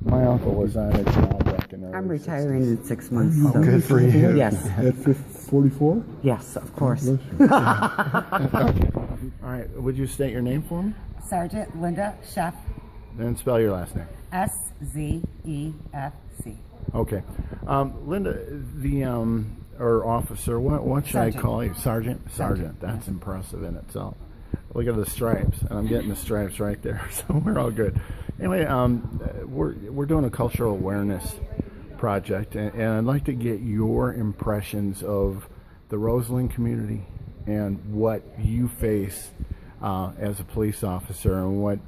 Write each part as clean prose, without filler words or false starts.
My uncle was on a job back in the I'm early retiring 60s. in 6 months. Oh, So. good for you. Yes. At 44? Yes, of course. All right, would you state your name for me? Sergeant Linda Sheff, And spell your last name. SZEFC. Okay. Linda, or officer, what should I Sergeant. call you? Sergeant. That's impressive in itself. Look at the stripes, and I'm getting the stripes right there, so we're all good. Anyway, we're doing a cultural awareness project, and I'd like to get your impressions of the Roseland community and what you face as a police officer, and what,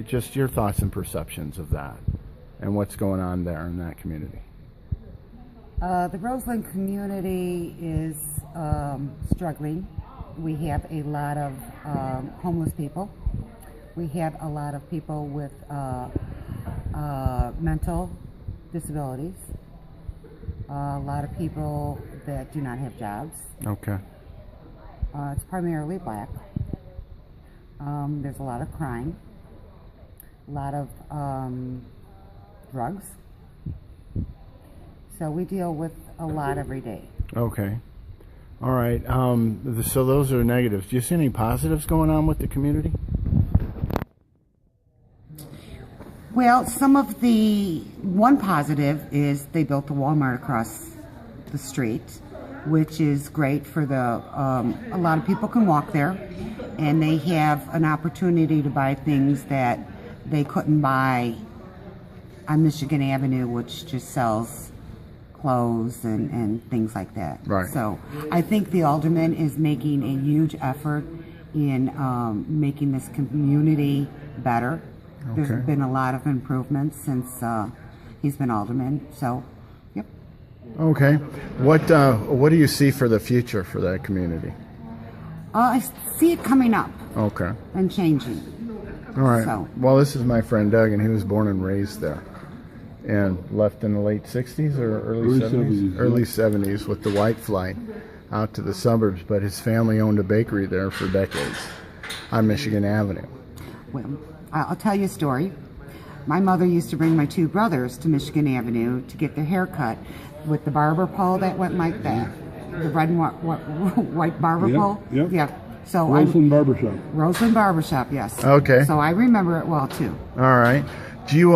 just your thoughts and perceptions of that, and what's going on there in that community. The Roseland community is struggling. We have a lot of homeless people. We have a lot of people with mental disabilities. A lot of people that do not have jobs. Okay. It's primarily black. There's a lot of crime, a lot of drugs. So we deal with a lot every day. Okay. All right. So those are negatives. Do you see any positives going on with the community? Well, one positive is they built the Walmart across the street, which is great for a lot of people can walk there, and they have an opportunity to buy things that they couldn't buy on Michigan Avenue, which just sells clothes and things like that. Right. So I think the alderman is making a huge effort in making this community better. Okay. There's been a lot of improvements since he's been alderman. So, yep. Okay. What do you see for the future for that community? I see it coming up Okay. and changing. All right. So. Well, this is my friend Doug, and he was born and raised there, and left in the late 60s or early 70s? Early 70s with the white flight out to the suburbs, but his family owned a bakery there for decades on Michigan Avenue. Well, I'll tell you a story. My mother used to bring my two brothers to Michigan Avenue to get their hair cut with the barber pole that went like that. The red and white barber pole. Yep. Yeah. So Roseland Barbershop. Roseland Barbershop, yes. Okay. So I remember it well too. All right. Do you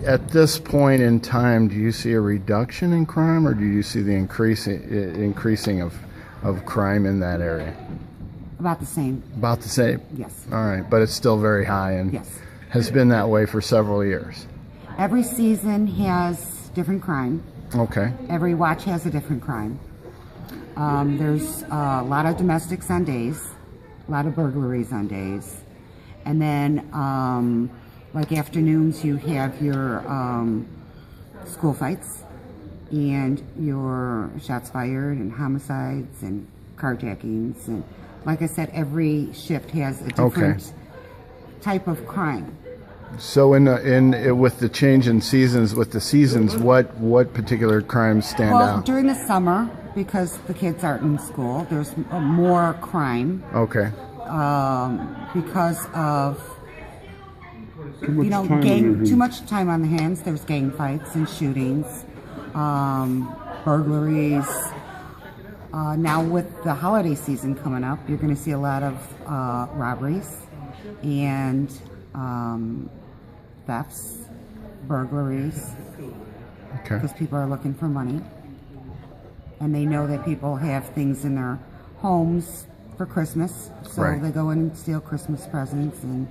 at this point in time, do you see a reduction in crime, or do you see the increasing of crime in that area? About the same. About the same? Yes. All right, but it's still very high and Yes. has been that way for several years. Every season has different crime. Okay. Every watch has a different crime. There's a lot of domestics on days, a lot of burglaries on days, and then like afternoons you have your school fights and your shots fired and homicides and carjackings, and like I said, every shift has a different type of crime. So with the change in seasons, what particular crimes stand out? During the summer, because the kids aren't in school, there's more crime. Okay. Because of Too much time on too much time on their hands. the hands. There's gang fights and shootings, burglaries. Now with the holiday season coming up, you're going to see a lot of robberies and thefts, burglaries, Okay. because people are looking for money. And they know that people have things in their homes for Christmas, so Right. they go in and steal Christmas presents and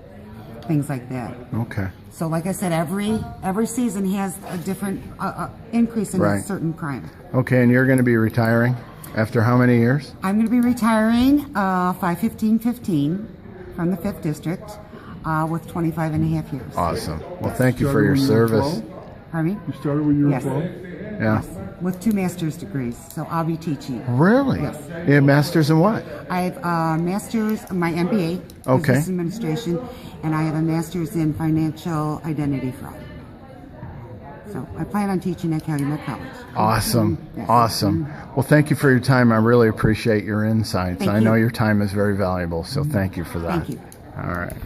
things like that. Okay. So like I said, every season has a different increase in Right. a certain crime. Okay, and you're going to be retiring after how many years? I'm going to be retiring 5/15/15 from the 5th District with 25 and a half years. Awesome. Well, thank you for your service. Pardon me? You started when you were Yes. 12? Yeah. With 2 master's degrees, so I'll be teaching. Really? Yes. You have masters in what? I have a master's, my MBA, Okay. Business Administration, and I have a master's in Financial Identity Fraud. So I plan on teaching at Calumet College. Awesome. Yes. Awesome. Well, thank you for your time. I really appreciate your insights. Thank I know you. your time is very valuable, so thank you for that. Thank you. All right.